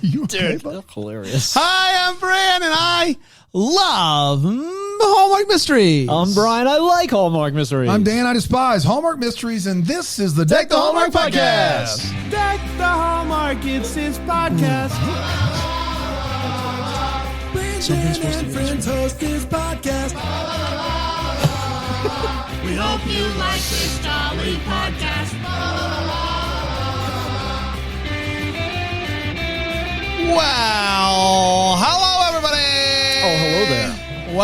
you okay, Dude, hilarious. Hi, I'm Bran, and I love Hallmark Mysteries. I'm Brian. I like Hallmark Mysteries. I'm Dan. I despise Hallmark Mysteries, and this is the Deck the Hallmark Podcast. Deck the Hallmark, it's his podcast. Brandon and friends host this podcast. We hope you like this jolly podcast. Wow. Hello, everybody. Oh, hello there.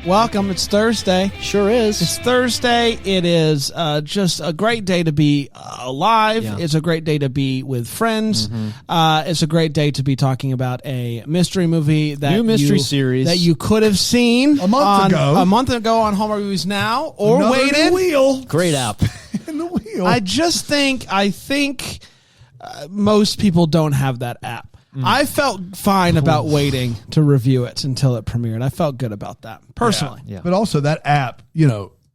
Welcome. It's Thursday. Sure is. It's Thursday. It is just a great day to be alive. Yeah. It's a great day to be with friends. It's a great day to be talking about a mystery movie that New mystery series that you could have seen A month ago on Hallmark Movies Now, or Another waited. new wheel. Great app. In the wheel. I think most people don't have that app. I felt fine about waiting to review it until it premiered. I felt good about that personally. Yeah. But also that app,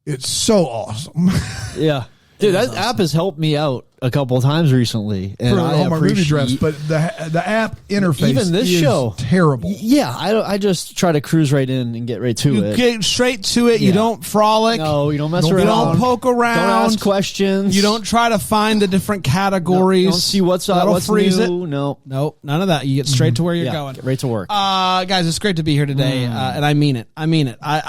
it's so awesome. Yeah. Dude, that app has helped me out a couple of times recently. And For I Hallmark movie appreciate drafts, but the app interface even this is show terrible. Yeah, I just try to cruise right in and get right to You it. get straight to it. You Yeah. don't frolic. No, you don't mess Don't- around. You don't poke around. Don't ask questions. You don't try to find the different categories. Don't see what's up, That'll what's freeze new. it. No. Nope, none of that. You get straight to where you're Yeah, going. get right to work. Guys, it's great to be here today, and I mean it.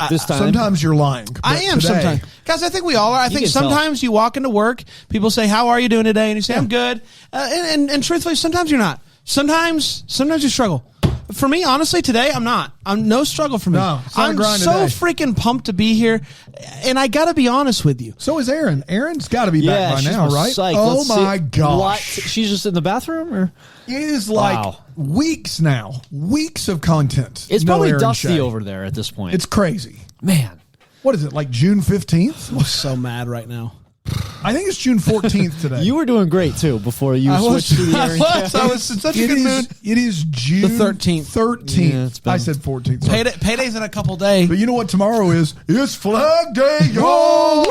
This time. Sometimes you're lying. but I am today- sometimes. Guys, I think we all are. I think can tell. sometimes you walk into work, people say, "How are you doing today?" And you say, "I'm good." And truthfully, sometimes you're not. Sometimes you struggle. For me, honestly, today I'm not. I'm no struggle for me. No, it's not a I'm grind so today. freaking pumped to be here, and I got to be honest with you. So is Erin. Erin's got to be Yeah, back by she's now, my right? psych. Oh Let's my see. gosh. What? She's just in the bathroom, or It is like Wow. weeks now. Weeks of content. it's No probably Erin dusty Shea. over there at this point. It's crazy. Man. What is it, like June 15th? I'm so mad right now. I think it's June 14th today. You were doing great too before you switched to the Aaron Cash. I was in such a It good is, mood. it is June The 13th. 13th. Yeah, it's been- I said 14th. sorry. Payday's in a couple days. But you know what tomorrow is? It's Flag Day, y'all!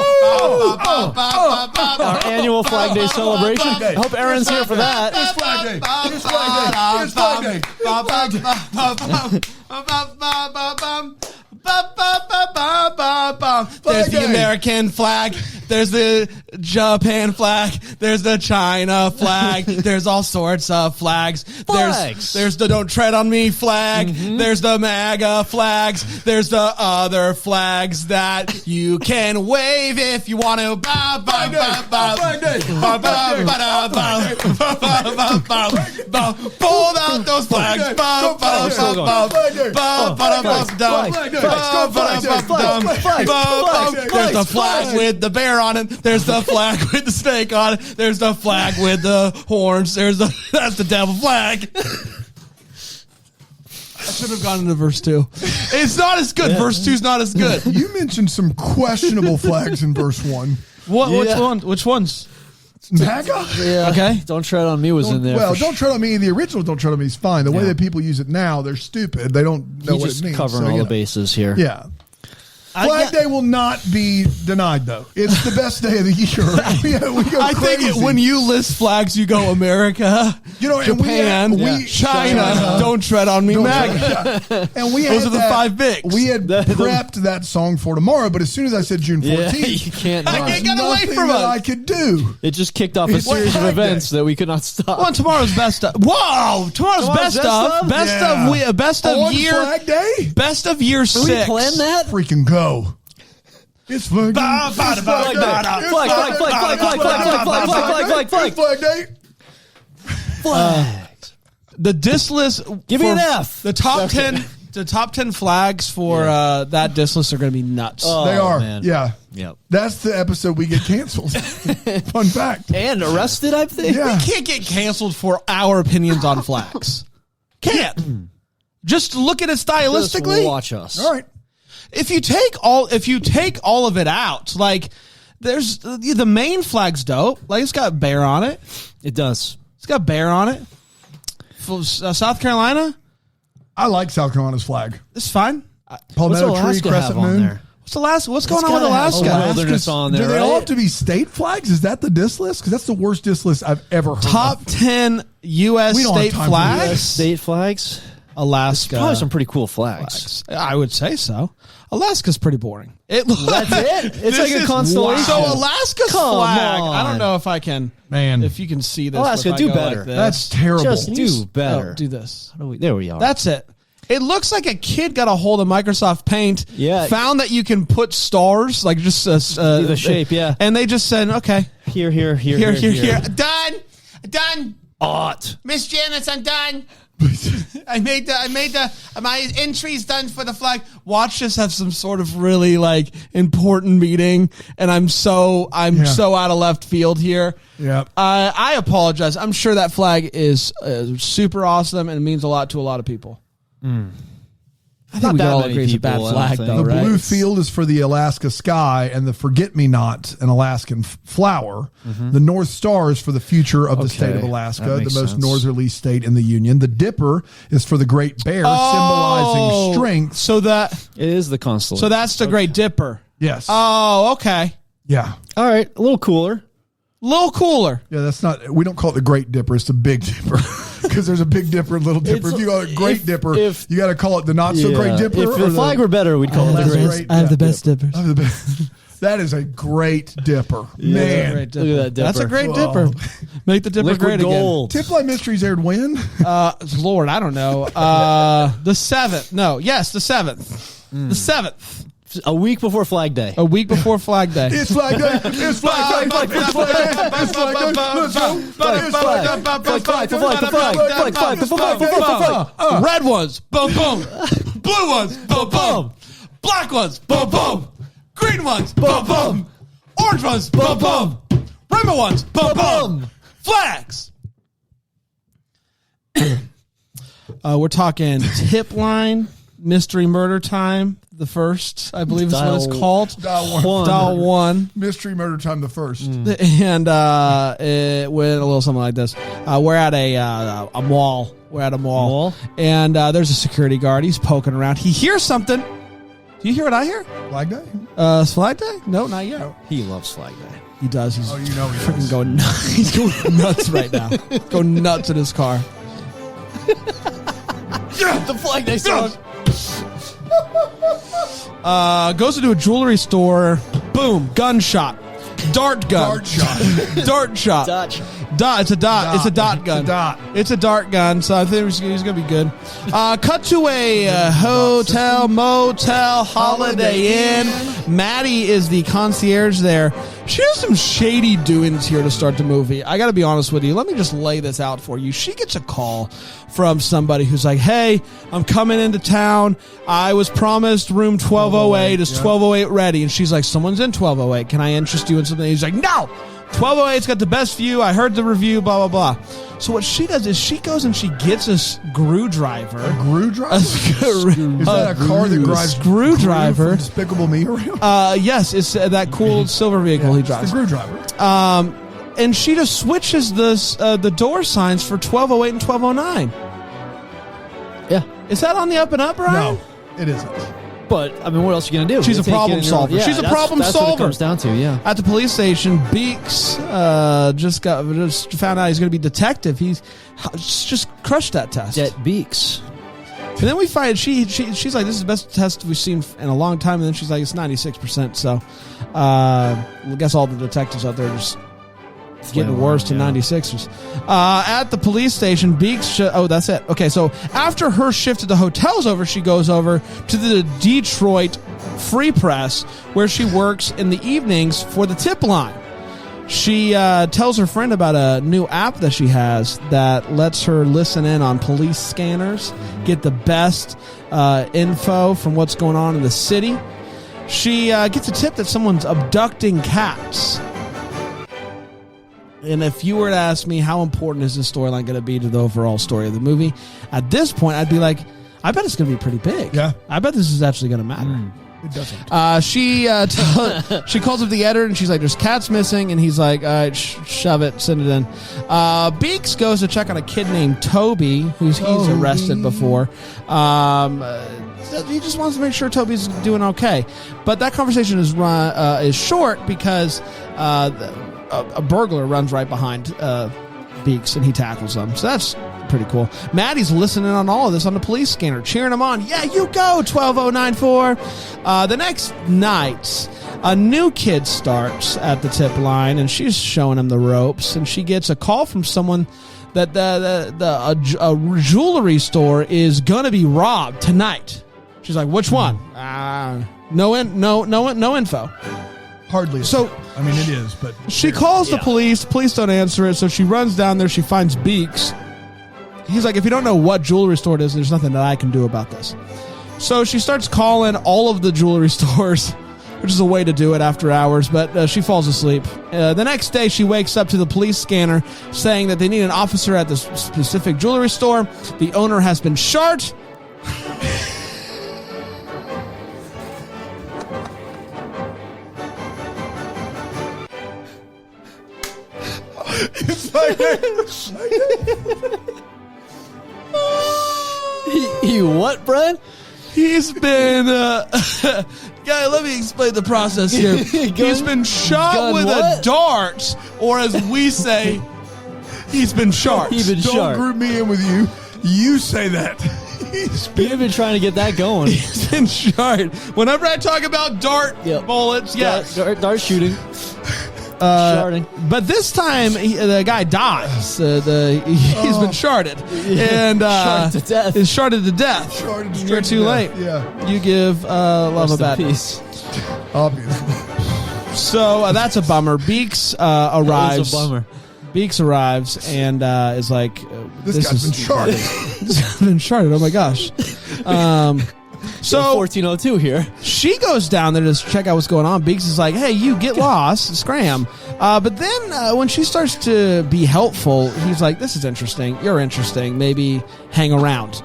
Our annual Flag Day celebration. Flag Day. I hope Aaron's here for that. It's Flag Day. It's Flag Day. It's Flag Day. There's the American flag. There's the Japan flag. There's the China flag. There's all sorts of flags. Flags. There's the Don't Tread on Me flag. There's the MAGA flags. There's the other flags that you can wave if you want to. Flag Day. Pull out those flags. There's the flag with the bear on it. There's the flag with the snake on it. There's the flag with the horns. That's the devil flag. I should have gone into verse 2. It's not as good. Verse 2 is not as good. You mentioned some questionable flags in verse 1. Which ones? MAGA? Yeah. Okay. Don't tread on me was in there. Well, Don't Tread on Me. The original Don't Tread on Me is fine. The way Yeah. that people use it now, they're stupid. They don't know He's what just it means. covering So, all you the know. bases here. Yeah. Flag Day will not be denied, though. It's the best day of the year. we go I think crazy. when you list flags, you go America, and Japan, China, Don't Tread on Me, MAGA. Yeah. And we Those had are the that- 5 bigs. We had prepped that song for tomorrow, but as soon as I said June 14th, Yeah, you can't. I not. can't get away nothing from that us. I could do. It just kicked off a It's series of Flag events Day. that we could not stop. Well, tomorrow's best of. Whoa! Tomorrow's best of. Yeah. Best of On year. Flag Day? Best of year Did we 6. plan that? Freaking go. It's Flag Day. Ba, ba, It's ba, Flag ba, Day. ba, It's flag, Flag flag, Day. flag, flag, flag, flag, flag, flag, flag, It's Flag Day. Flags. The diss list. Give me for an F. The top 10. The top 10 flags for that diss list are going to be nuts. They are. man. Yeah. Yep. That's the episode we get canceled. Fun fact. And arrested, I think. Yeah. We can't get canceled for our opinions on flags. Can't. Just look at it Just stylistically. watch us. All right. If you take all of it out, like there's the main flag's dope. Like it's got bear on it. It does. It's got bear on it. For, South Carolina, I like South Carolina's flag. it's fine. What's Palmetto tree, Alaska crescent have on moon. there? What's going on with Alaska? Wilderness on there, Do they all right? have to be state flags? Is that the diss list? Because that's the worst diss list I've ever heard Top of. 10 U.S. We don't have state time for flags. this. State flags. Alaska. Probably some pretty cool flags. I would say so. Alaska's pretty boring. That's it. It's like a constellation. So Alaska's Come flag. on. I don't know if I can. Man. If you can see this. Alaska, if I do go better. Like this. That's terrible. Just do better. Oh, do this. There we are. That's it. It looks like a kid got a hold of Microsoft Paint. Yeah. Found that you can put stars, like just the shape, yeah. And they just said, okay, Here. Done. Ought. Miss Janice, I'm done. My entry's done for the flag. Watch us have some sort of really like important meeting, and I'm so out of left field here. Yep. I apologize. I'm sure that flag is super awesome and it means a lot to a lot of people. I think we can all agree it's a bad flag, though, The right? blue field is for the Alaska sky, and the forget-me-not, an Alaskan flower. The North Star is for the future of the state of Alaska, That the makes most sense. northerly state in the Union. The Dipper is for the Great Bear, symbolizing strength. So It is the constellation. So that's the Great Dipper. Yes. Oh, okay. Yeah. All right. A little cooler. Little cooler. Yeah, that's not. We don't call it the Great Dipper. It's the Big Dipper because there's a Big Dipper and Little Dipper. If you call it Great Dipper, you got to call it the not so Great Dipper. If the flag were better, we'd call it the great. I have the best dippers. I have the best. That is a Great Dipper, man. Great dipper. Look at that dipper. That's a great Whoa. dipper. Make the dipper Liquid great gold. Tipline Mysteries aired when? again. Lord, I don't know. The 7th. No, yes, the 7th. The 7th. A week before Flag Day. A week before Flag Day. It's Flag Day. It's Flag Day. It's Flag Day. It's Flag Day. Let's go. It's Flag Day. Red ones, boom, boom. Blue ones, boom, boom. Black ones, boom, boom. Green ones, boom, boom. Orange ones, boom, boom. Rainbow ones, boom, boom. Flags. We're talking Tipline Mystery Murder Time. The first, I believe, is what it's called. Dial 1. Mystery Murder Time the first. And it went a little something like this. We're at a mall. We're at a mall. And there's a security guard. He's poking around. He hears something. Do you hear what I hear? Flag Day? Flag Day? No, not yet. He loves Flag Day. He does. He's Oh, you know he freaking is. going nuts. He's going nuts right now. Going nuts in his car. The Flag Day song. Goes into a jewelry store. Boom. Gunshot. Dart gun. Dart shot. Dart shot. Dutch. Dot. It's a dot. Dot. It's a dot gun. It's a dot. It's a dart gun. So I think he's going to be good. Cut to a hotel, motel, Holiday Inn. Maddie is the concierge there. She has some shady doings here to start the movie. I got to be honest with you. Let me just lay this out for you. She gets a call from somebody who's like, hey, I'm coming into town. I was promised room 1208. Is 1208 ready? And she's like, someone's in 1208. Can I interest you in something? He's like, no. 1208's got the best view. I heard the review, blah, blah, blah. So what she does is she goes and she gets a screwdriver. A screwdriver? Is that a car that drives screwdriver? from Despicable Me around? Yes, it's that cool silver vehicle he drives. The screwdriver. And she just switches the door signs for 1208 and 1209. Yeah. Is that on the up and up, Brian? No, it isn't. But, I mean, what else are you going to do? She's a You take problem it in solver. your- She's a that's- problem that's what solver. it comes down to, yeah. At the police station, Beeks just found out he's going to be detective. He's just crushed that test. Jet Beaks. And then we find she's like, this is the best test we've seen in a long time. And then she's like, it's 96%. So I guess all the detectives out there are just getting worse to 96ers. At the police station, Beeks... that's it. Okay, so after her shift at the hotel's over, she goes over to the Detroit Free Press, where she works in the evenings for the tip line. She tells her friend about a new app that she has that lets her listen in on police scanners, get the best info from what's going on in the city. She gets a tip that someone's abducting cats. And if you were to ask me how important is this storyline going to be to the overall story of the movie, at this point, I'd be like, I bet it's going to be pretty big. Yeah. I bet this is actually going to matter. It doesn't. She calls up the editor and she's like, "There's cats missing," and he's like, "All right, shove it, send it in." Beeks goes to check on a kid named Toby, he's arrested before. He just wants to make sure Toby's doing okay, but that conversation is short because a burglar runs right behind Beeks and he tackles him. So that's pretty cool. Maddie's listening on all of this on the police scanner, cheering him on. Yeah, you go, 12094. The next night, a new kid starts at the tip line, and she's showing him the ropes, and she gets a call from someone that a jewelry store is going to be robbed tonight. She's like, which one? No info. Hardly. So, I mean, it is, but she calls the police. Police don't answer it, so she runs down there. She finds Beeks. He's like, if you don't know what jewelry store it is, there's nothing that I can do about this. So she starts calling all of the jewelry stores, which is a way to do it after hours, but she falls asleep. The next day, she wakes up to the police scanner saying that they need an officer at this specific jewelry store. The owner has been shot. it's like He what, Brad? He's been guy, let me explain the process here. He's been shot with a dart, or as we say, he's been shot. Don't group me in with you. You say that. You've been trying to get that going. He's been shot. Whenever I talk about dart bullets, yes. Dart shooting. Sharding. But this time, the guy dies. He's been sharded. And sharded to death. Is sharded to death. You're too late. Yeah. You give love a bad piece. Obviously. So that's a bummer. Beeks arrives. It's a bummer. Beeks arrives and is like, this guy's been sharded. This guy's been sharded. Oh my gosh. So 1402 here. She goes down there to check out what's going on. Beeks is like, "Hey, you get lost, scram." But then when she starts to be helpful, he's like, "This is interesting. You're interesting. Maybe hang around."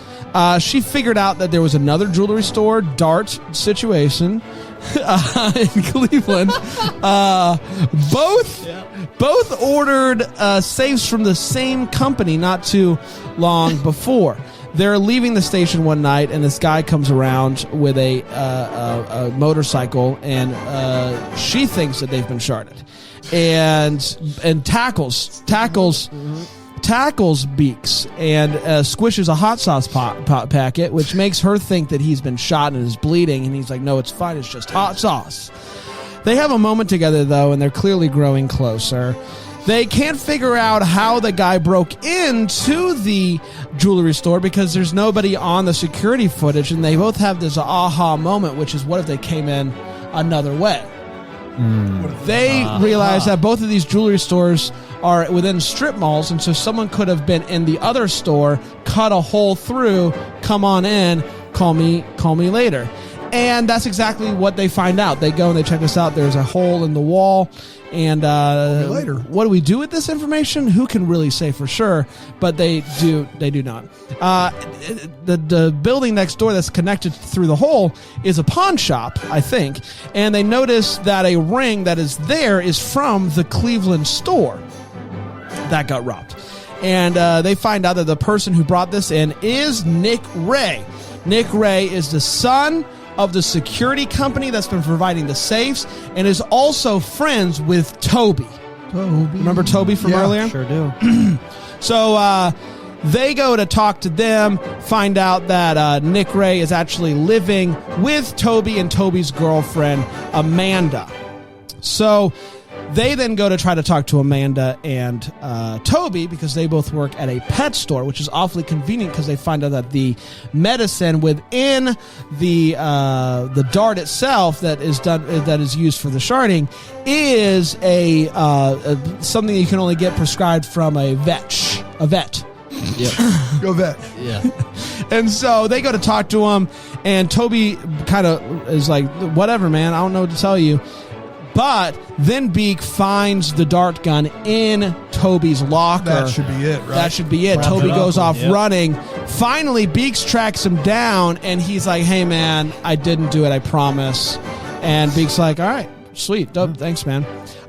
She figured out that there was another jewelry store, dart situation, in Cleveland. Both ordered safes from the same company not too long before. They're leaving the station one night, and this guy comes around with a motorcycle, and she thinks that they've been sharded, and tackles Beeks and squishes a hot sauce packet, which makes her think that he's been shot and is bleeding, and he's like, "No, it's fine. It's just hot sauce." They have a moment together, though, and they're clearly growing closer. They can't figure out how the guy broke into the jewelry store because there's nobody on the security footage, and they both have this aha moment, which is, what if they came in another way? They realize that both of these jewelry stores are within strip malls, and so someone could have been in the other store, cut a hole through, come on in, call me later. And that's exactly what they find out. They go and they check this out. There's a hole in the wall. And later. What do we do with this information? Who can really say for sure? But they do not. The building next door that's connected through the hole is a pawn shop, I think. And they notice that a ring that is there is from the Cleveland store that got robbed. And they find out that the person who brought this in is Nick Ray. Nick Ray is the son of the security company that's been providing the safes, and is also friends with Toby. Remember Toby from earlier? Sure do. So they go to talk to them, find out that Nick Ray is actually living with Toby and Toby's girlfriend, Amanda. So they then go to try to talk to Amanda and Toby, because they both work at a pet store, which is awfully convenient because they find out that the medicine within the dart itself that is used for the sharding is a something you can only get prescribed from a vet. Yep. Go vet. Yeah. And so they go to talk to him, and Toby kind of is like, "Whatever, man. I don't know what to tell you." But then Beek finds the dart gun in Toby's locker. That should be it, right? That should be it. Wrap Toby it up. goes off Yep. running. Finally, Beeks tracks him down, and he's like, hey, man, I didn't do it, I promise. And Beeks like, all right, sweet. Dope. Thanks, man.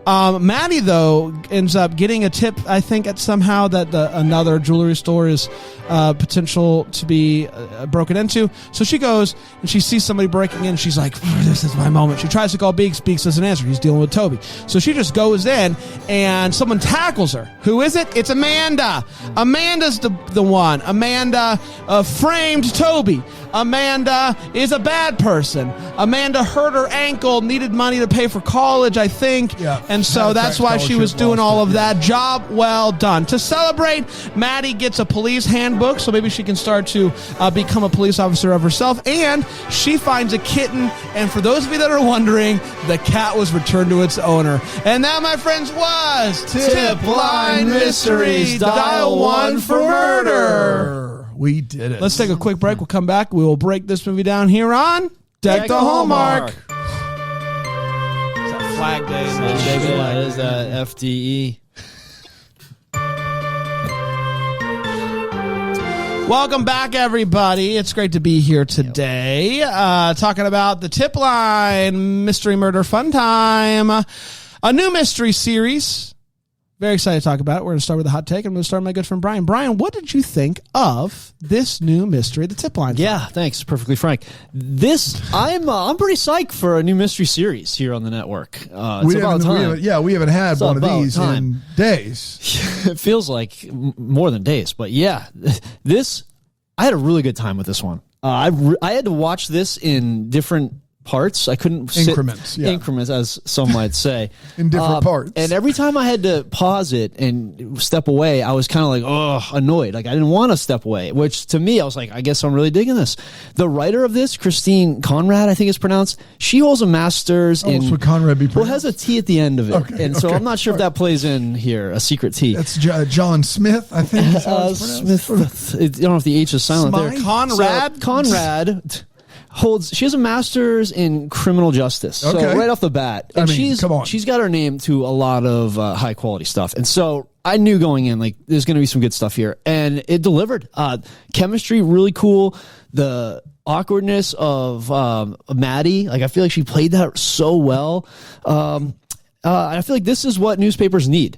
Maddie, though, ends up getting a tip, I think, at somehow that another jewelry store is potential to be broken into. So she goes and she sees somebody breaking in. She's like, this is my moment. She tries to call Beeks. Beeks doesn't answer. He's dealing with Toby. So she just goes in and someone tackles her. Who is it? It's Amanda. Amanda's the one. Amanda framed Toby. Amanda is a bad person. Amanda hurt her ankle, needed money to pay for college, I think. Yeah. And so that's why she was doing all of that. Job well done. To celebrate, Maddie gets a police handbook, so maybe she can start to become a police officer of herself. And she finds a kitten. And for those of you that are wondering, the cat was returned to its owner. And that, my friends, was Tipline Mysteries. Dial 1 for murder. We did it. Let's take a quick break. We'll come back. We will break this movie down here on Deck the Hallmark. It's that Flag Day. That is that FDE. Welcome back, everybody. It's great to be here today. Talking about the Tipline Mystery Murder Fun Time. A new mystery series. Very excited to talk about it. We're going to start with a hot take. I'm going to start with my good friend Brian. Brian, what did you think of this new mystery, the Tipline? Yeah, thanks. Perfectly frank. I'm pretty psyched for a new mystery series here on the network. It's about time. We haven't had one of these time. in days. It feels like more than days, but yeah, I had a really good time with this one. I had to watch this in different parts. I couldn't increments, increments, as some might say, in different parts. And every time I had to pause it and step away, I was kind of like, annoyed. Like I didn't want to step away. Which to me, I was like, I guess I'm really digging this. The writer of this, Christine Conrad, I think it's pronounced. She holds a master's in. Would Conrad be pronounced? Well, it has a T at the end of it, so I'm not sure if that plays in here. A secret T. That's John Smith, I think. Smith. I don't know if the H is silent there. Conrad. Conrad. She has a master's in criminal justice. So right off the bat, and she's got her name to a lot of high quality stuff. And so I knew going in, like, there's going to be some good stuff here, and it delivered. Chemistry really cool. The awkwardness of Maddie, like I feel like she played that so well. I feel like this is what newspapers need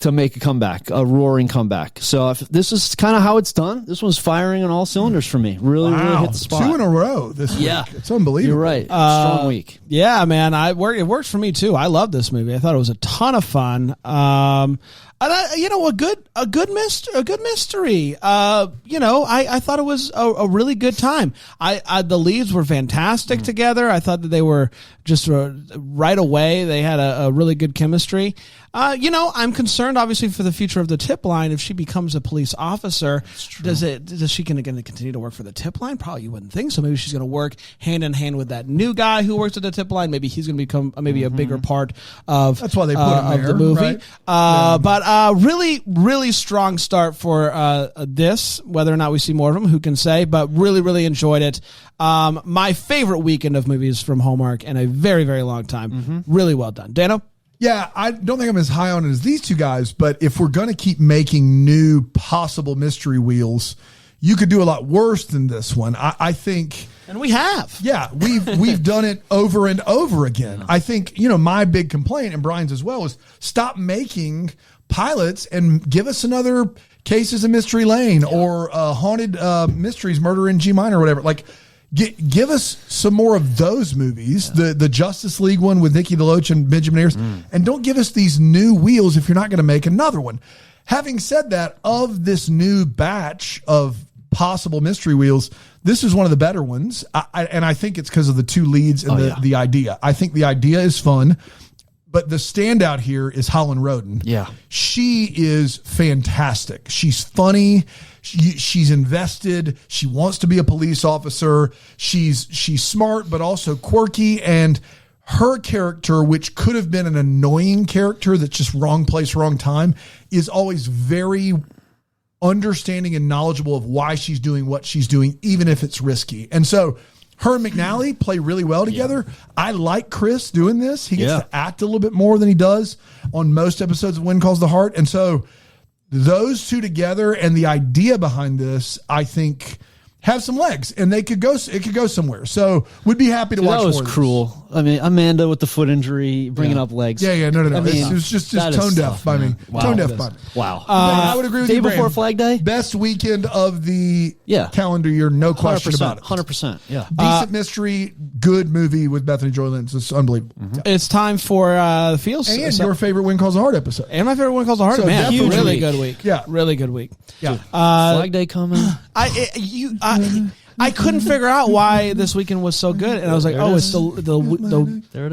to make a comeback, a roaring comeback. So if this is kind of how it's done. This one's firing on all cylinders for me. Really hit the spot. 2 in a row this week. It's unbelievable. You're right. Strong week. Yeah, man. It works for me too. I love this movie. I thought it was a ton of fun. And a good mystery. I thought it was a really good time. The leads were fantastic together. I thought that they were just right away. They had a really good chemistry. I'm concerned, obviously, for the future of the tip line. If she becomes a police officer, does she going to continue to work for the tip line? Probably you wouldn't think so. Maybe she's going to work hand in hand with that new guy who works at the tip line. Maybe he's going to become a bigger part of that's why they put him there, the movie. Right? But really, really strong start for this. Whether or not we see more of them, who can say? But really, really enjoyed it. My favorite weekend of movies from Hallmark in a very, very long time. Really well done, Dano. Yeah, I don't think I'm as high on it as these two guys, but if we're going to keep making new possible mystery wheels, you could do a lot worse than this one. I think, and we have. Yeah, we've done it over and over again. I think, my big complaint, and Brian's as well, is stop making pilots and give us another Cases in Mystery Lane or Haunted Mysteries, Murder in G Minor or whatever. Like, give us some more of those movies, the Justice League one with Nikki DeLoach and Benjamin Ayers, and don't give us these new wheels if you're not going to make another one. Having said that, of this new batch of possible mystery wheels, this is one of the better ones, and I think it's because of the two leads and the idea. I think the idea is fun, but the standout here is Holland Roden. Yeah. She is fantastic. She's funny. She's invested. She wants to be a police officer. She's smart, but also quirky. And her character, which could have been an annoying character that's just wrong place, wrong time, is always very understanding and knowledgeable of why she's doing what she's doing, even if it's risky. And so her and McNally play really well together. Yeah. I like Chris doing this. He gets to act a little bit more than he does on most episodes of When Calls the Heart. And so those two together and the idea behind this, I think, have some legs, and it could go somewhere. So we'd be happy to watch more. That was cruel. I mean, Amanda with the foot injury, bringing up legs. Yeah, no. I mean, it was just tone deaf by me. Wow. Tone deaf by me. Wow. I would agree with you, Day before Flag Day? Best weekend of the calendar year, no question about it. 100%. Yeah. Decent mystery, good movie with Bethany Joy Lenz. It's unbelievable. Mm-hmm. It's time for the Feels. And your favorite When Calls the Heart episode. And my favorite When Calls the Heart. So Man, really good week. Yeah. Really good week. Yeah. Flag Day coming. I couldn't figure out why this weekend was so good, and I was like, it's the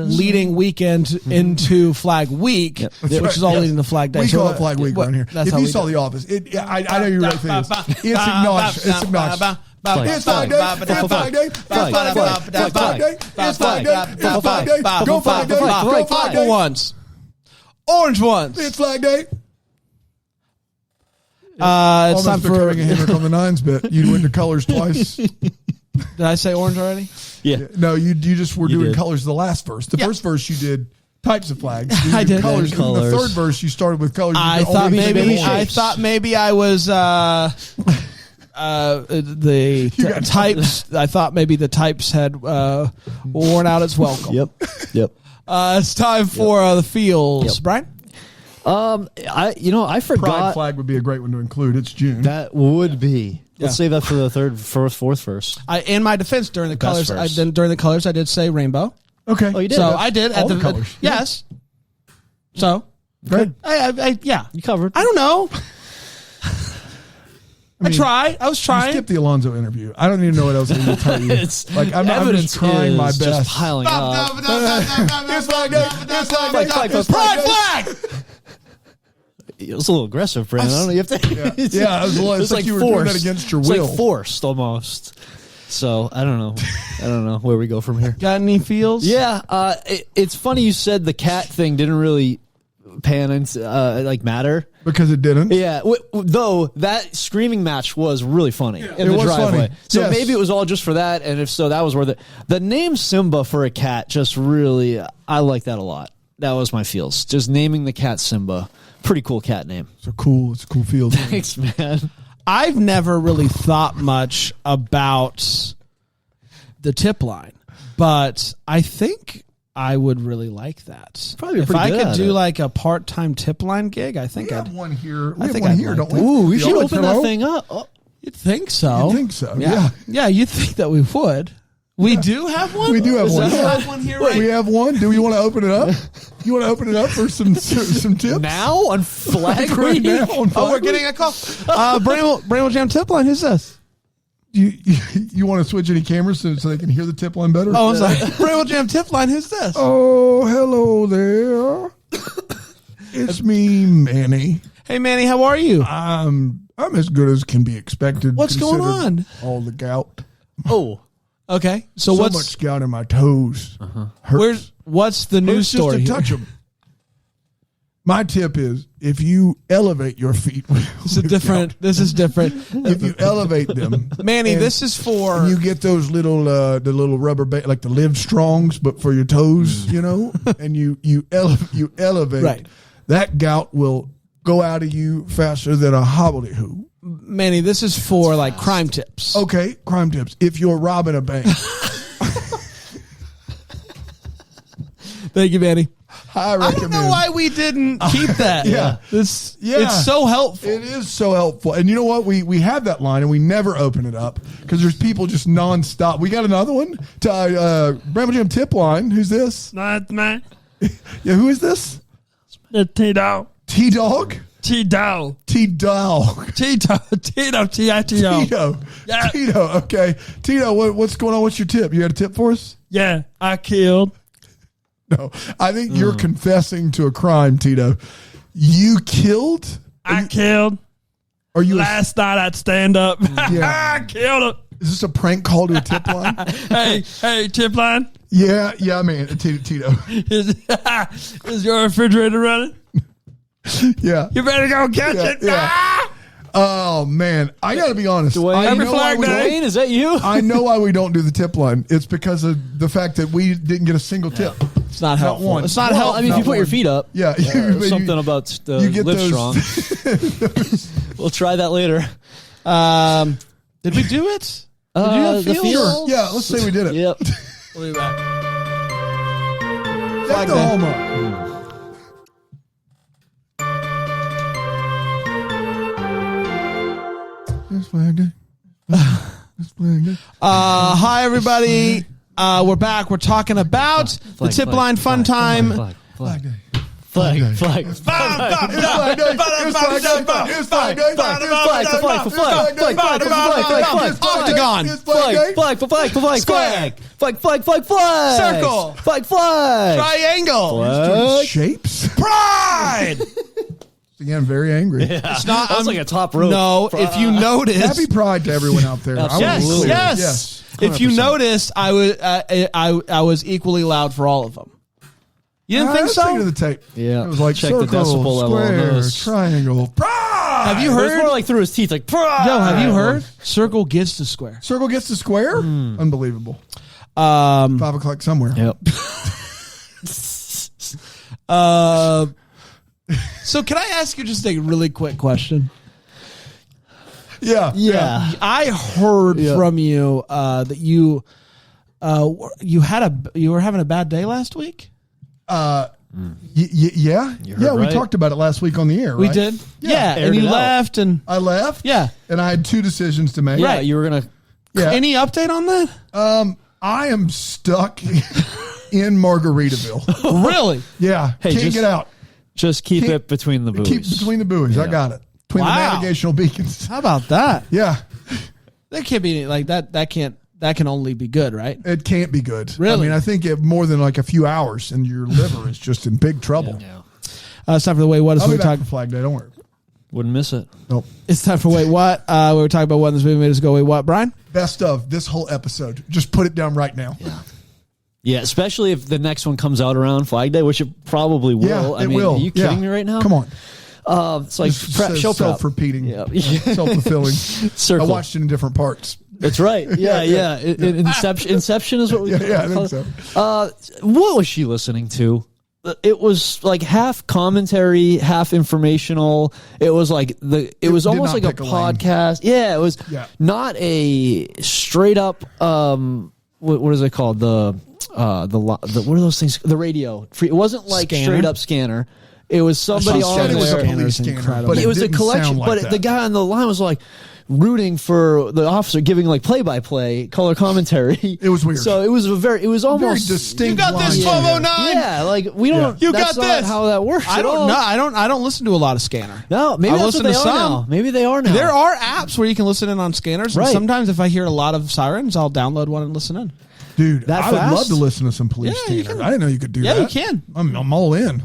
leading weekend into Flag Week, which is all leading to Flag Day. We call it Flag Week around here. If you saw The Office, I know you're ready for this. It's obnoxious. It's obnoxious. It's Flag Day. It's Flag Day. It's Flag Day. It's Flag Day. It's Flag Day. It's Flag Day. Go Flag Day. Go Flag Day. Ones. Orange ones. It's Flag Day. It's time for a Henrik on the Nines bit. You went to colors twice. Did I say orange already? Yeah. No, you just were doing colors the last verse. The first verse you did types of flags. I did colors. The third verse you started with colors. I thought maybe I was the types. I thought maybe the types had worn out its welcome. Yep. It's time for the Feels. Brian? I forgot. Pride flag would be a great one to include. It's June. That would be. Let's save that for the fourth verse. In my defense, during the colors, I did say rainbow. Okay. Oh, you did. So I did all the colors. Yes. So good. You covered. I don't know. I tried. I was trying. You skipped the Alonzo interview. I don't even know what else I need to tell you. I'm just trying my best. Just piling up. It's Flag Day. It's Flag Day. Pride flag. It was a little aggressive, Brandon. I don't know. You have to. Yeah, it was like you were doing that against your will. It's like forced almost. So I don't know. Where we go from here. Got any feels? Yeah. It's funny you said the cat thing didn't really pan and matter because it didn't. Yeah. Though that screaming match was really funny in the driveway. Funny. So maybe it was all just for that, and if so, that was worth it. The name Simba for a cat just really, I like that a lot. That was my feels. Just naming the cat Simba. Pretty cool cat name. It's a cool feel. Thanks, man. I've never really thought much about the tip line, but I think I would really like that. Probably if I could do like a part-time tip line gig, I think we have one here. I think one here, don't we? Ooh, we should open that thing up. Oh. You'd think so. Yeah. Yeah, you'd think that we would. We do have one? We do have one. We have one here, right? We have one. Do you want to open it up? You want to open it up for some tips? Now on Flag right now on Oh, we're getting a call. Bramble Jam tip line. Who's this? You want to switch any cameras so they can hear the tip line better? Oh, I'm sorry. Bramble Jam tip line. Who's this? Oh, hello there. It's me, Manny. Hey, Manny. How are you? I'm as good as can be expected. What's going on? All the gout. Oh. Okay, so what's much gout in my toes? What's the news story? Just to touch them. My tip is if you elevate your feet. This is different. If you elevate them, Manny, this is for you get those little the little rubber like the Live Strongs, but for your toes, and you elevate. Right. That gout will go out of you faster than a hobbledehoy. Manny, this is for like crime tips. Okay, crime tips. If you're robbing a bank. Thank you, Manny. I recommend. I don't know why we didn't keep that. It's so helpful. It is so helpful. And you know what? We have that line and we never open it up because there's people just nonstop. We got another one to Bramble Jam tip line. Who's this? Not man. Yeah, who is this? T-Dog. T-Dog? T-Dog. T-Dog. T-Dog. T-I-T-O. Tito. Yeah. Tito, okay. Tito, what's going on? What's your tip? You got a tip for us? Yeah, I killed. No, I think you're confessing to a crime, Tito. You killed? I killed. Are you last night I'd stand up. Yeah. I killed it. Is this a prank call to a tip line? hey, tip line? Yeah, man. Tito. Is your refrigerator running? Yeah. You better go catch it. Yeah. Oh man, I got to be honest. Dwayne, is that you? I know why we don't do the tip line. It's because of the fact that we didn't get a single tip. It's not helpful. One. It's not helpful. I mean, if you put your feet up, something about live strong. We'll try that later. Did we do it? Did you have the feels? Sure. Yeah, let's say we did it. Yep. We'll be back. That's the Hallmark. It's Flag Day. It's Flag Day. Hi, everybody. We're back. We're talking about the Tipline Fun Time. Flag Day. Flag. It's Flag Day. It's Flag Day. It's Flag Day. Octagon. Flag. Circle. Flag. Triangle. Shapes. Pride. Again, very angry. Yeah. It's not. That's like a top rope. No, if you notice, Happy Pride to everyone out there. Yes. If you noticed, I was equally loud for all of them. You didn't think so? To the tape. Yeah. It was like check circle, the decibel square, level. Triangle. Pride. Have you It heard? was more like through his teeth, like pride. Yo, have you heard? Circle gets to square. Circle gets to square. Unbelievable. 5 o'clock somewhere. Yep. So can I ask you just a really quick question? Yeah. I heard from you that you were having a bad day last week. Yeah. We right. talked about it last week on the air. Right? We did. Yeah, and you left, and I left. Yeah, and I had 2 decisions to make. Yeah, Right. you were gonna. Yeah. Any update on that? I am stuck in Margaritaville. Really? Yeah. Hey, Can't get out. Just keep it between the buoys. Keep between the buoys. I got it. Between the navigational beacons. How about that? Yeah. That can't be like that. That can only be good, right? It can't be good. Really? I mean, I think more than like a few hours and your liver is just in big trouble. Yeah. It's time for the Wait What. I'll be back for Flag Day. Don't worry. Wouldn't miss it. Nope. It's time for Wait What. We were talking about what this movie made us go, wait, what, Brian? Best of this whole episode. Just put it down right now. Yeah, especially if the next one comes out around Flag Day, which it probably will. Yeah, I mean, will. Are you kidding me right now? Come on. It's like show prep. Self-repeating. Yeah. Self-fulfilling. Circle. I watched it in different parts. That's right. Yeah. Inception is what we Yeah, I think so. What was she listening to? It was like half commentary, half informational. It was like it was almost like a podcast. Yeah, it was not a straight up what is it called? The what are those things? The radio. It wasn't like Scanner? Straight up scanner. It was somebody on It was a there. police scanner, but It was a didn't collection, sound like but that. the guy on the line was like rooting for the officer, giving like play-by-play color commentary. It was weird. So it was very almost distinct. You got this, line. 1209. Yeah, like we don't. You that's got not this. how that works. I at don't all. know. I don't listen to a lot of Scanner. No, maybe I that's listen what they to are some. now. Maybe they are now. There are apps where you can listen in on scanners. And Right. sometimes if I hear a lot of sirens, I'll download one and listen in. Dude, That I would fast? love to listen to some police Yeah, you scanner. can. I didn't know you could do Yeah, that. you can. I'm all in.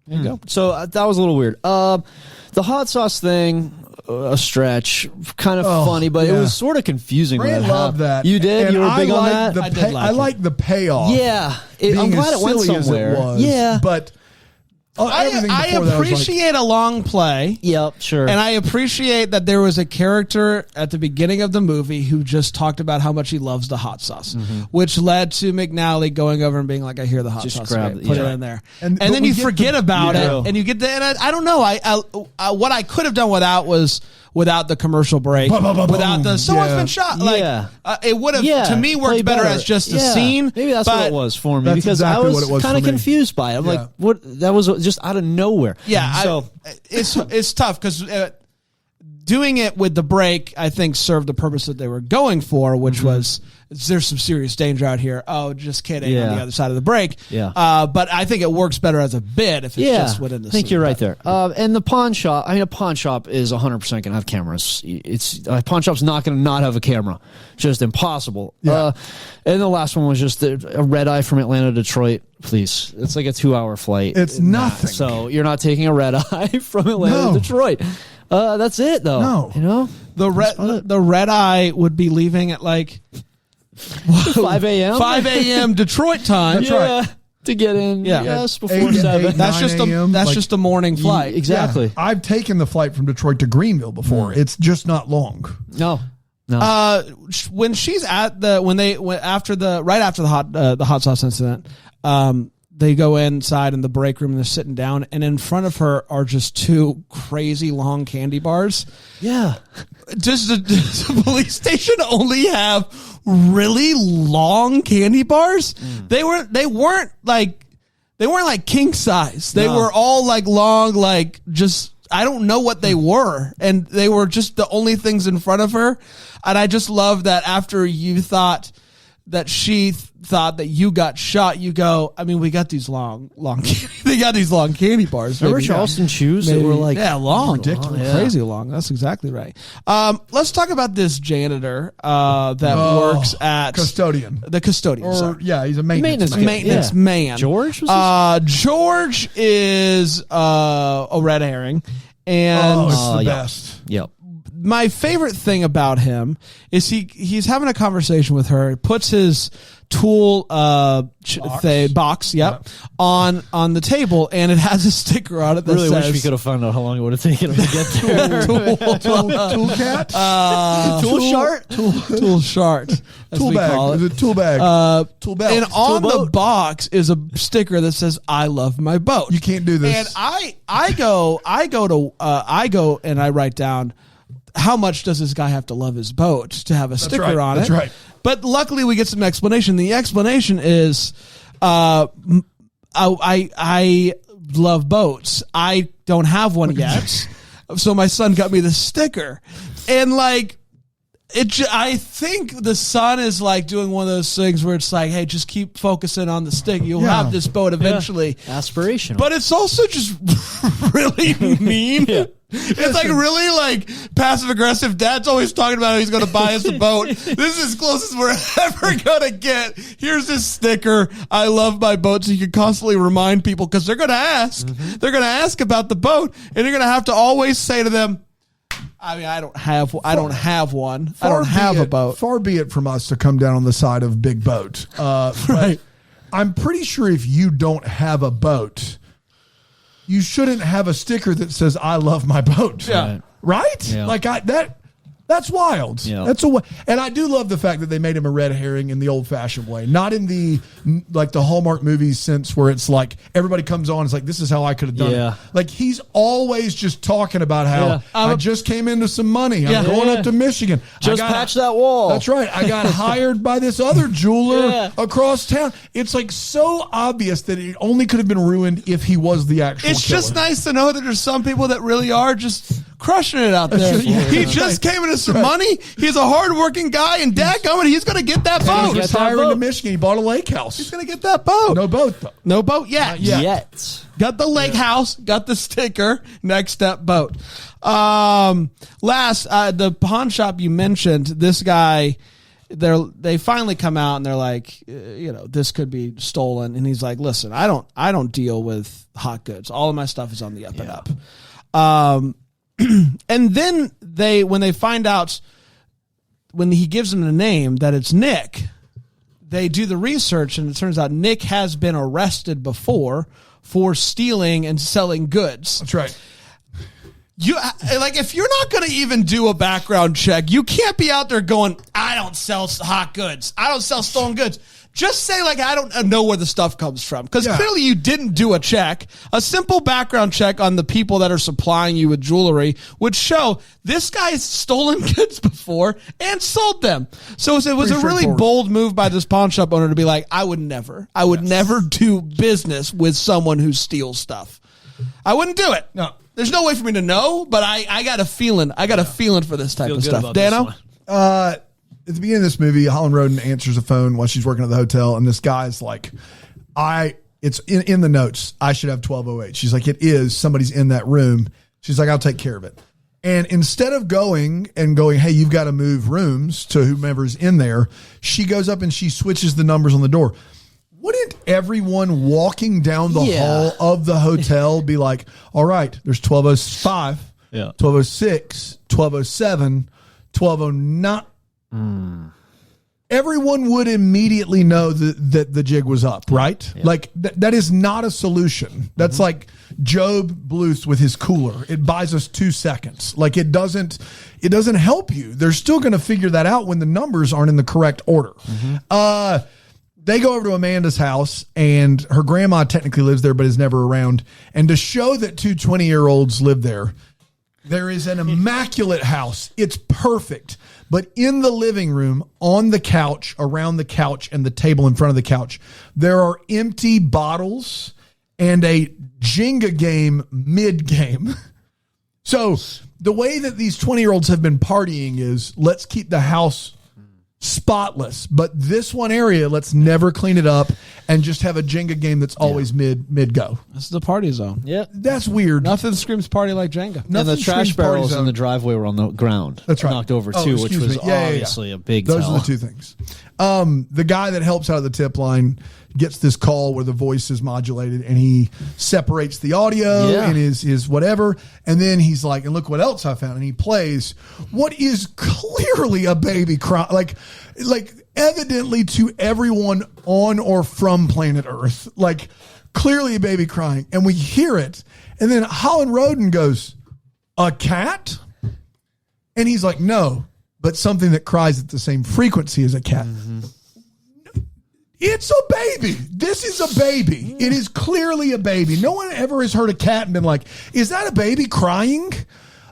There you go. So that was a little weird. The hot sauce thing, a stretch, kind of funny, but it was sort of confusing. I when it love happened. that. You did? And You were big on like that? I like the payoff. Yeah. being I'm glad as it went silly as somewhere. it was. Yeah. But everything I before that was like, appreciate a long play. Yep, sure. And I appreciate that there was a character at the beginning of the movie who just talked about how much he loves the hot sauce, which led to McNally going over and being like, I hear the hot Just sauce. grab Great. it, Put yeah. it in there. And- And but then we you get forget the- about Yeah. it. And you get the, and I don't know. What I could have done without the commercial break, without the someone's Yeah. been shot. Like, Yeah. it would have, Yeah, to me, play worked better as just a scene. Maybe that's what it was for me That's because exactly I what it was kind of for me. confused by it. I'm Yeah. like, what? That was just out of nowhere. Yeah, So it's tough because doing it with the break, I think, served the purpose that they were going for, which was there's some serious danger out here. Oh, just kidding. On Yeah. the other side of the break. Yeah. But I think it works better as a bit if it's just within the. I think scene. you're right there. And the pawn shop. I mean, a pawn shop is 100% going to have cameras. It's a pawn shop's not going to not have a camera. Just impossible. Yeah. And the last one was just a red eye from Atlanta to Detroit. Please, it's like a 2-hour flight. It's nothing. So you're not taking a red eye from Atlanta No. to Detroit. That's it, though. No. You know, The red eye would be leaving at like 5 a.m. 5 a.m. Detroit time. That's right. to get in. Yeah. Yes, before 8 to 7. 8, That's 9 just a.m., that's like- just a morning flight. Exactly. Yeah, I've taken the flight from Detroit to Greenville before. It's just not long. No. When she's at after the hot sauce incident, they go inside in the break room and they're sitting down, and in front of her are just 2 crazy long candy bars. Yeah. Does the police station only have really long candy bars? They weren't like king size. They were all like long, like just I don't know what they were, and they were just the only things in front of her. And I just love that after you thought that she thought that you got shot, you go, I mean, we got these long they got these long candy bars. Remember Charleston shoes that were like long, ridiculous, crazy long. That's exactly right. Let's talk about this janitor that works at the custodian. Sorry. Yeah, he's a maintenance man. George was George is a red herring, and it's the best. Yep. My favorite thing about him is he's having a conversation with her. He puts his tool box on the table, and it has a sticker on it that really says, wish we could have found out how long it would have taken him to get there. Tool cat? Tool shart. Tool bag. Is it tool bag? Tool belt. And on the box is a sticker that says, I love my boat. You can't do this. And I go and I write down, how much does this guy have to love his boat to have a sticker on it? That's right. But luckily we get some explanation. The explanation is, I love boats. I don't have one yet. So my son got me the sticker. And like, I think the son is like doing one of those things where it's like, hey, just keep focusing on the stick. You'll have this boat eventually. Aspirational. But it's also just really mean. It's like really like passive aggressive. Dad's always talking about how he's going to buy us a boat. This is as close as we're ever going to get. Here's this sticker. I love my boat. So you can constantly remind people because they're going to ask. They're going to ask about the boat, and you're going to have to always say to them, I mean, I don't have one. I don't have a boat. Far be it from us to come down on the side of big boat. Right. I'm pretty sure if you don't have a boat, you shouldn't have a sticker that says "I love my boat." Yeah. Right? Yeah. Like that's wild. Yeah. And I do love the fact that they made him a red herring in the old-fashioned way, not in the like the Hallmark movies sense where it's like everybody comes on, it's like this is how I could have done it. Like he's always just talking about how I just came into some money. I'm going up to Michigan. Just patch that wall. That's right. I got hired by this other jeweler across town. It's like so obvious that it only could have been ruined if he was the actual It's killer. just nice to know that there's some people that really are just crushing it out there. He just came into some money. He's a hardworking guy, and dadgummit, he's going to get that boat. He's retiring to Michigan. He bought a lake house. He's going to get that boat. No boat, though. No boat yet. Yet. Got the lake house, got the sticker, next step boat. The pawn shop you mentioned, this guy, they finally come out and they're like, this could be stolen. And he's like, listen, I don't deal with hot goods. All of my stuff is on the up and up. And then when they find out, when he gives them the name that it's Nick, they do the research, and it turns out Nick has been arrested before for stealing and selling goods. That's right. If you're not going to even do a background check, you can't be out there going, I don't sell hot goods. I don't sell stolen goods. Just say, I don't know where the stuff comes from. Because clearly you didn't do a check. A simple background check on the people that are supplying you with jewelry would show this guy's stolen goods before and sold them. So it was a really bold move by this pawn shop owner to be like, I would never do business with someone who steals stuff. I wouldn't do it. No. There's no way for me to know, but I got a feeling. I got a feeling for this type of stuff. Dano? At the beginning of this movie, Holland Roden answers a phone while she's working at the hotel, and this guy's like, it's in the notes, I should have 1208. She's like, it is. Somebody's in that room. She's like, I'll take care of it. And instead of going, hey, you've got to move rooms to whomever's in there, she goes up and she switches the numbers on the door. Wouldn't everyone walking down the hall of the hotel be like, all right, there's 1205, 1206, 1207, 1209. everyone would immediately know that the jig was up, right? Yeah. Like that is not a solution. That's like Job Bluth with his cooler. It buys us 2 seconds. Like it doesn't help you. They're still going to figure that out when the numbers aren't in the correct order. They go over to Amanda's house, and her grandma technically lives there but is never around. And to show that 2 20-year-olds live there, there is an immaculate house. It's perfect. But in the living room, on the couch, around the couch, and the table in front of the couch, there are empty bottles and a Jenga game mid-game. So the way that these 20-year-olds have been partying is, let's keep the house spotless, but this one area, let's never clean it up and just have a Jenga game that's always mid go. This is the party zone. Yeah, that's weird. Nothing screams party like Jenga. And the trash barrels in the driveway were on the ground. That's right, knocked over too, which was obviously a big. Those are the two things. The guy that helps out of the tip line gets this call where the voice is modulated, and he separates the audio and his whatever, and then he's like, and look what else I found, and he plays what is clearly a baby cry, like evidently to everyone on or from planet Earth, like clearly a baby crying, and we hear it, and then Holland Roden goes, "A cat?" And he's like, "No, but something that cries at the same frequency as a cat." It's a baby. This is a baby. It is clearly a baby. No one ever has heard a cat and been like, is that a baby crying?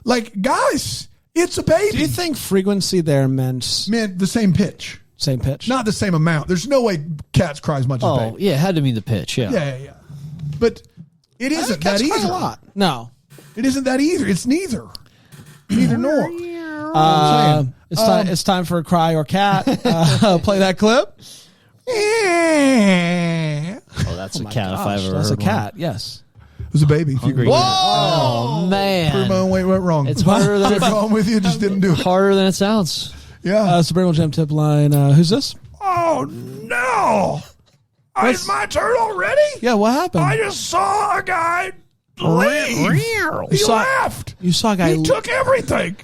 Like, guys, it's a baby. Do you think frequency there meant the same pitch? Same pitch? Not the same amount. There's no way cats cry as much as baby. Oh, yeah, it had to mean the pitch, Yeah. But it isn't that either. A lot. No. It isn't that either. It's neither. Neither nor. It's time for a cry or cat. Play that clip. Oh, that's a cat if I've ever heard That's a cat, one. yes. It was a baby. Whoa! Oh, man. Prove my own weight went wrong. It's harder than it's wrong with you, just didn't do it. Harder than it sounds. Yeah. Subliminal Gem tip line. Who's this? Oh, no. It's my turn already? Yeah, what happened? I just saw a guy leave. He left. You saw a guy. He took everything.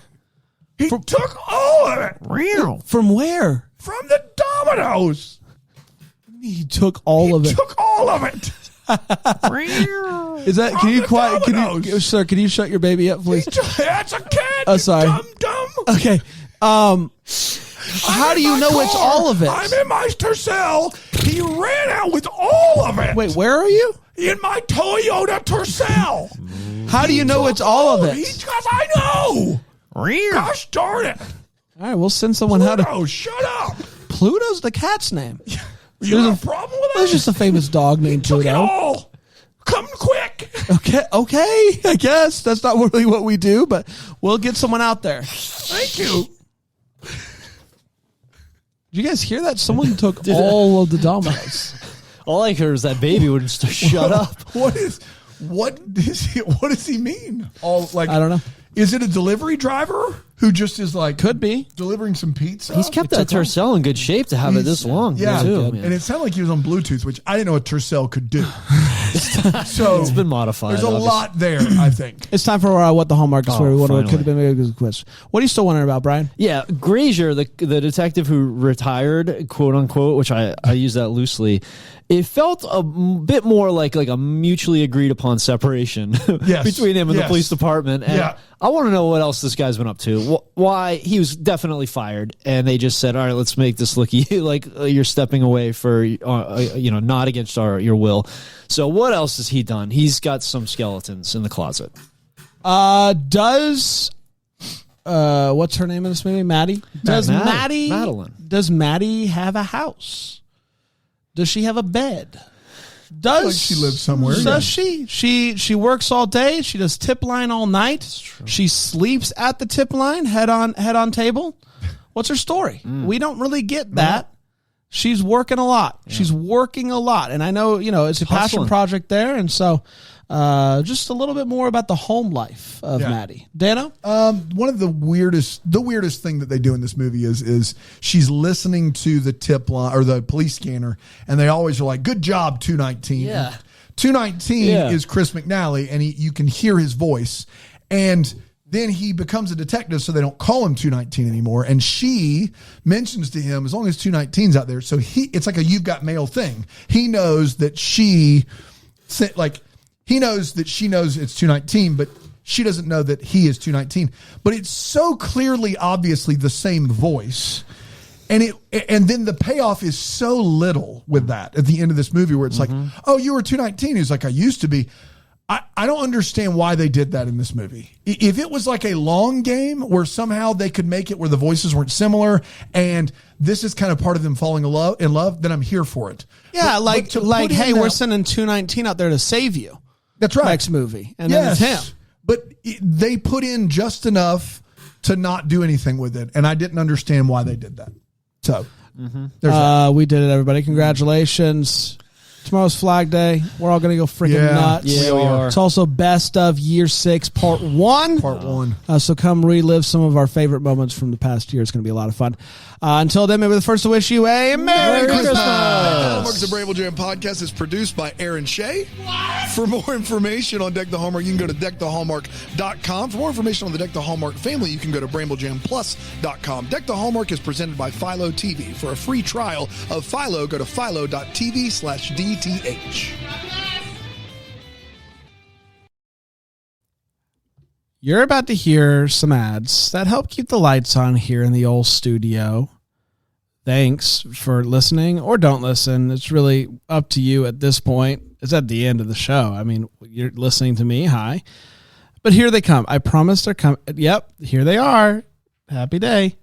He took all of it. From where? From the Domino's. He took all of it. He took all of it. Is that? Can you quiet? Sir? Can you shut your baby up, please? That's a cat. Oh, sorry. Dumb. Okay. How do you know it's all of it? I'm in my Tercel. He ran out with all of it. Wait, where are you? In my Toyota Tercel. How do you know it's all of it? Because I know. Gosh darn it. All right, we'll send someone out. Oh, shut up. Pluto's the cat's name. You have a problem with that? There's just a famous dog named Pluto. Took it all. Come quick. Okay. I guess that's not really what we do, but we'll get someone out there. Thank you. Did you guys hear that? Someone took all of the Domino's. All I heard is that baby wouldn't shut up. What does he mean? I don't know. Is it a delivery driver who just is like could be delivering some pizza? He's kept that Tercel in good shape to have it this long. Yeah, too. And it sounded like he was on Bluetooth, which I didn't know a Tercel could do. So it's been modified. There's a lot there, I think. It's time for what the Hallmark is. Where we could have been a good quiz. What are you still wondering about, Brian? Yeah, Grazier, the detective who retired, quote unquote, which I use that loosely. It felt a bit more like a mutually agreed upon separation between him and the police department. And I want to know what else this guy's been up to. Why he was definitely fired, and they just said, "All right, let's make this look like you're stepping away for not against your will." So what else has he done? He's got some skeletons in the closet. Does what's her name in this movie? Maddie. Madeline. Does Maddie have a house? Does she have a bed? Does she live somewhere? Does she? She works all day. She does tip line all night. She sleeps at the tip line, head on table. What's her story? We don't really get that. She's working a lot. Yeah. She's working a lot, and I know it's a passion project there, and so just a little bit more about the home life of Maddie. Dano? One of the weirdest thing that they do in this movie is she's listening to the tip line or the police scanner, and they always are like, "Good job, 219." Yeah, 219 is Chris McNally, and you can hear his voice, and then he becomes a detective, so they don't call him 219 anymore. And she mentions to him, as long as 219's out there, so it's like a you've got mail thing. He knows that he knows that she knows it's 219, but she doesn't know that he is 219. But it's so clearly, obviously the same voice. And then the payoff is so little with that at the end of this movie where it's like, oh, you were 219. He's like, I used to be. I don't understand why they did that in this movie. If it was like a long game where somehow they could make it where the voices weren't similar and this is kind of part of them falling in love, then I'm here for it. Yeah, but hey, we're sending 219 out there to save you. That's right. Next movie. And then it's him. But they put in just enough to not do anything with it. And I didn't understand why they did that. So we did it, everybody. Congratulations. Tomorrow's Flag Day. We're all going to go freaking nuts. Yeah, we are. It's also Best of Year 6, Part 1. Part 1. So come relive some of our favorite moments from the past year. It's going to be a lot of fun. Until then, maybe the first to wish you a Merry Christmas. Hallmark's The Bramble Jam podcast is produced by Aaron Shea. For more information on Deck the Hallmark, you can go to deckthehallmark.com. For more information on the Deck the Hallmark family, you can go to bramblejamplus.com. Deck the Hallmark is presented by Philo TV. For a free trial of Philo, go to philo.tv/DTH. You're about to hear some ads that help keep the lights on here in the old studio. Thanks for listening or don't listen. It's really up to you at this point. It's at the end of the show. I mean, you're listening to me. Hi. But here they come. I promise they're coming. Yep, here they are. Happy day.